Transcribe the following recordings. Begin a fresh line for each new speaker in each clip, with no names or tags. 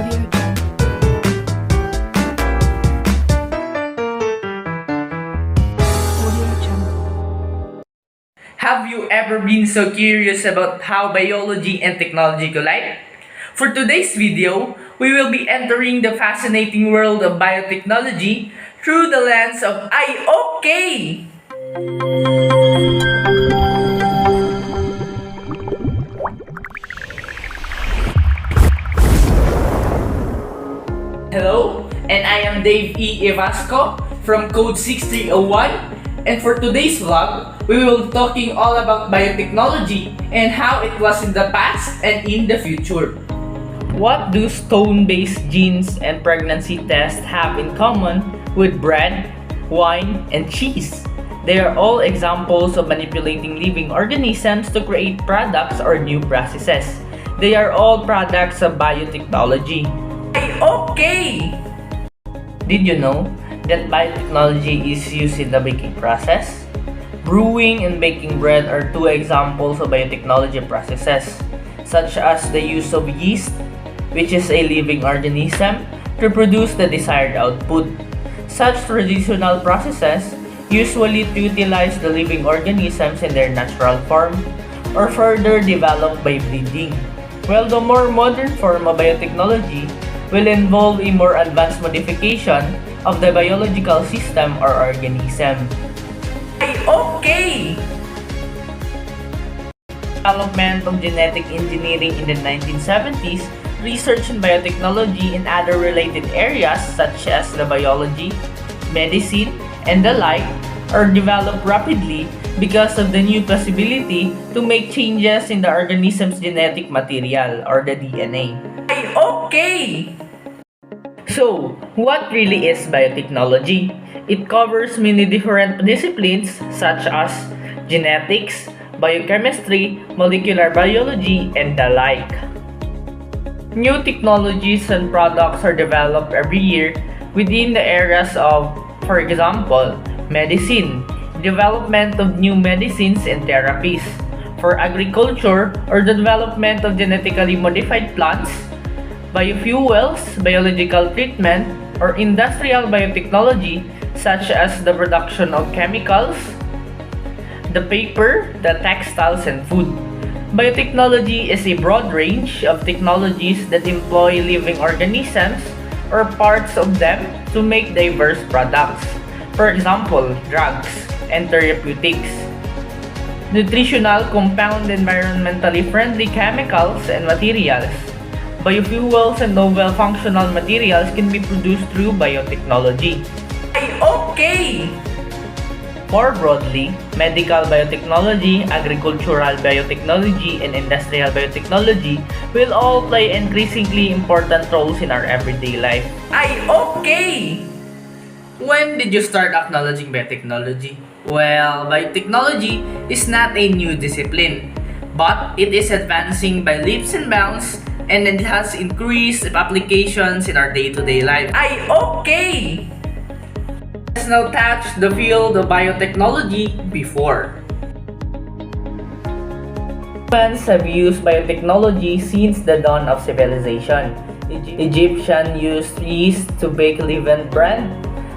Have you ever been so curious about how biology and technology collide? For today's video, we will be entering the fascinating world of biotechnology through the lens of IOK! Hello, and I am Dave E. Evasco from Code 6301. And for today's vlog, we will be talking all about biotechnology and how it was in the past and in the future. What do stone-based genes and pregnancy tests have in common with bread, wine, and cheese? They are all examples of manipulating living organisms to create products or new processes. They are all products of biotechnology. Okay! Did you know that biotechnology is used in the baking process? Brewing and baking bread are two examples of biotechnology processes, such as the use of yeast, which is a living organism, to produce the desired output. Such traditional processes usually utilize the living organisms in their natural form or further developed by breeding, while the more modern form of biotechnology will involve a more advanced modification of the biological system or organism. Okay! Development of genetic engineering in the 1970s, research in biotechnology and other related areas such as the biology, medicine, and the like are developed rapidly because of the new possibility to make changes in the organism's genetic material or the DNA. Okay! So, what really is biotechnology? It covers many different disciplines such as genetics, biochemistry, molecular biology, and the like. New technologies and products are developed every year within the areas of, for example, medicine, development of new medicines and therapies, for agriculture or the development of genetically modified plants, biofuels, biological treatment, or industrial biotechnology such as the production of chemicals, the paper, the textiles, and food. Biotechnology is a broad range of technologies that employ living organisms or parts of them to make diverse products. For example, drugs and therapeutics, nutritional, compound, environmentally friendly chemicals and materials. Biofuels and novel functional materials can be produced through biotechnology. Okay! More broadly, medical biotechnology, agricultural biotechnology, and industrial biotechnology will all play increasingly important roles in our everyday life. Okay! When did you start acknowledging biotechnology? Well, biotechnology is not a new discipline, but it is advancing by leaps and bounds, and it has increased applications in our day-to-day life. Okay! Let's now touch the field of biotechnology before. Humans have used biotechnology since the dawn of civilization. Egyptians used yeast to bake leavened bread.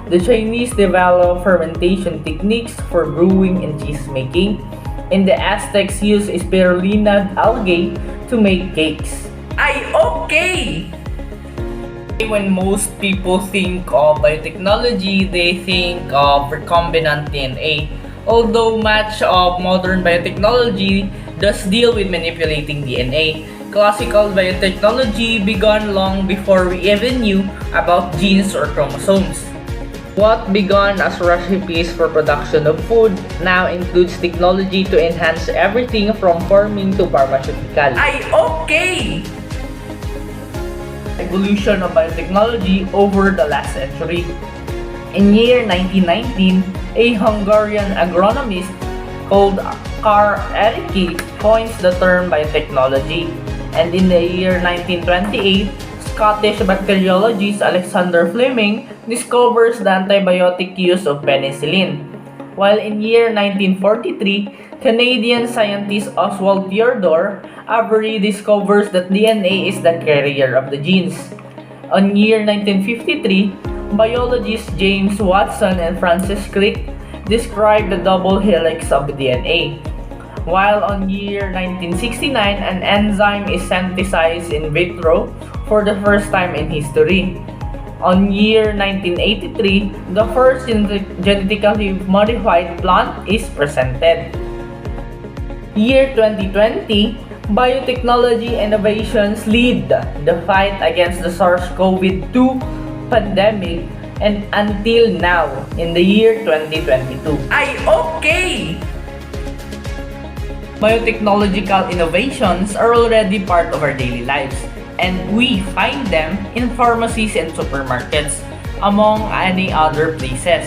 The Chinese developed fermentation techniques for brewing and cheese making. And the Aztecs used spirulina algae to make cakes. Okay! When most people think of biotechnology, they think of recombinant DNA. Although much of modern biotechnology does deal with manipulating DNA, classical biotechnology began long before we even knew about genes or chromosomes. What began as recipes for production of food now includes technology to enhance everything from farming to pharmaceutical. Okay! Evolution of biotechnology over the last century. In year 1919, a Hungarian agronomist called Karl Erecki coins the term biotechnology, and in the year 1928, Scottish bacteriologist Alexander Fleming discovers the antibiotic use of penicillin, while in year 1943, Canadian scientist Oswald Theodore Avery discovers that DNA is the carrier of the genes. On year 1953, biologists James Watson and Francis Crick described the double helix of the DNA. While on year 1969, an enzyme is synthesized in vitro for the first time in history. On year 1983, the first genetically modified plant is presented. Year 2020, biotechnology innovations lead the fight against the SARS-CoV-2 pandemic and until now in the year 2022. Ay, okay! Biotechnological innovations are already part of our daily lives, and we find them in pharmacies and supermarkets, among any other places.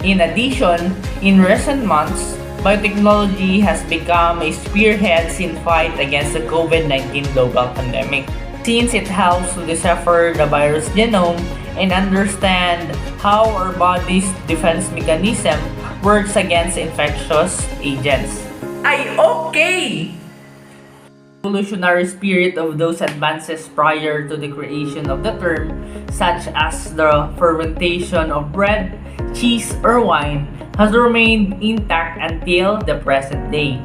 In addition, in recent months, biotechnology has become a spearhead in fight against the COVID-19 global pandemic, since it helps to decipher the virus genome and understand how our body's defense mechanism works against infectious agents. Ay, okay! Evolutionary spirit of those advances prior to the creation of the term, such as the fermentation of bread, cheese, or wine, has remained intact until the present day.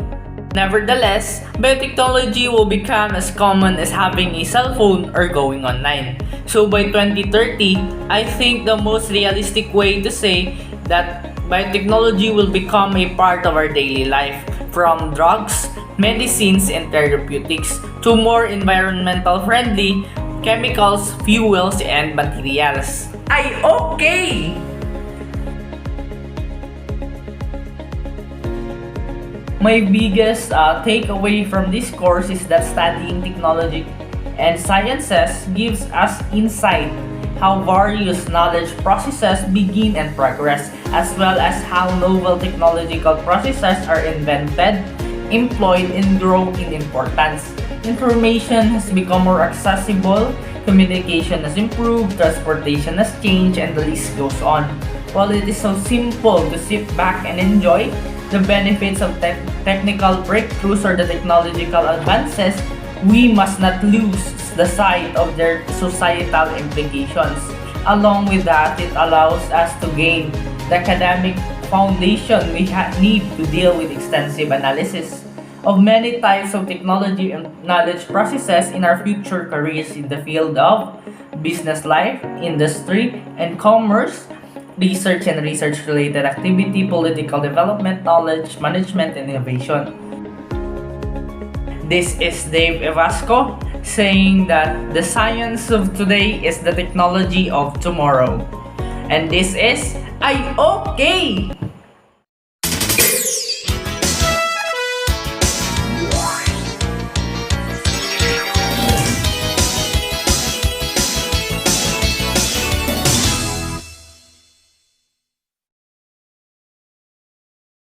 Nevertheless, biotechnology will become as common as having a cell phone or going online. So by 2030, I think the most realistic way to say that biotechnology will become a part of our daily life, from drugs, medicines, and therapeutics to more environmental friendly chemicals, fuels, and materials. Ay, okay! My biggest takeaway from this course is that studying technology and sciences gives us insight how various knowledge processes begin and progress, as well as how novel technological processes are invented, employed, and grow in importance. Information has become more accessible, communication has improved, transportation has changed, and the list goes on. While it is so simple to sit back and enjoy the benefits of technical breakthroughs or the technological advances, we must not lose the sight of their societal implications. Along with that, it allows us to gain the academic foundation we need to deal with extensive analysis of many types of technology and knowledge processes in our future careers in the field of business life, industry, and commerce, research and research-related activity, political development, knowledge management, and innovation. This is Dave Evasco saying that the science of today is the technology of tomorrow. And this is Ay, okay!